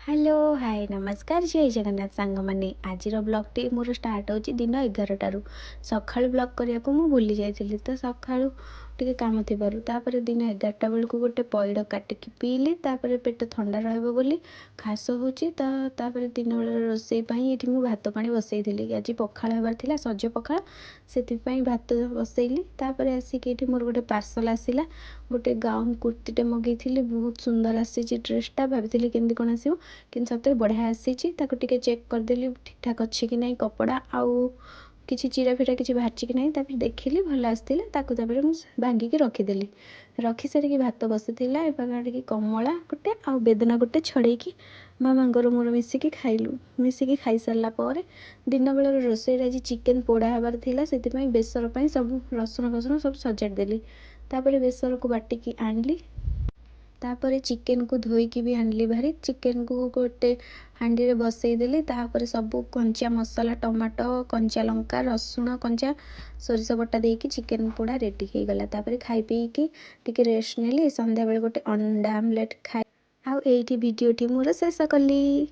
Hello hi नमस्कार जय जगन्नाथ सांग मैंने आज ब्लॉग टी मोर स्टार्ट हो दिन 11 सका ब्लॉग करने को मुझे भूली जाइए तो सका टे कम थी दिन 11टा बेलू गोटे पैड काटिकी पीली पेट ठंडा रही खास हो दिन बेला रोसई ये भात पा बसई थी आज पखाड़ हबार सज पखाड़ से भात बसैली आसिक मोर गोटे पार्सल आसला गोटे गाउन कुर्तीटे मगेली बहुत सुंदर आसी ड्रेसटा भाभी केमती कौन आसो कि सत बढ़िया आसी चेक करदेली ठीक ठाक अच्छे कि नहीं कपड़ा आउ किसी चिरा फिरा किसी बाहर कि नहीं देखिली भल आसाला भांगिकी रखीदेली रखी सारिकी भात बसी ए कमला गोटे आ बेदना गोटे छड़ेकी मामांगर मोर मिसिकी खाइलु मिसिकी खाई सारा पर दिन बेला रोषे आज चिकेन पोड़ा हबार से बेसर सब रसुण फसुण सब सजाड़देली बेसर को बाटिकी आनली तापर चिकेन को धोईकी भी आनली भारी चिकेन को गोटे हांडी रे बसईदेली सब कंचा मसला टमाटो कंचा लंका रसुण कंचा सोरिष बटा देकी चिकेन पोड़ा रेडी हो गला खाई पीकी टिके रेस्ट नेली संध्या बेले गोटे अंडा आमलेट खाई आउ एठी वीडियोटी मोर शेष कली।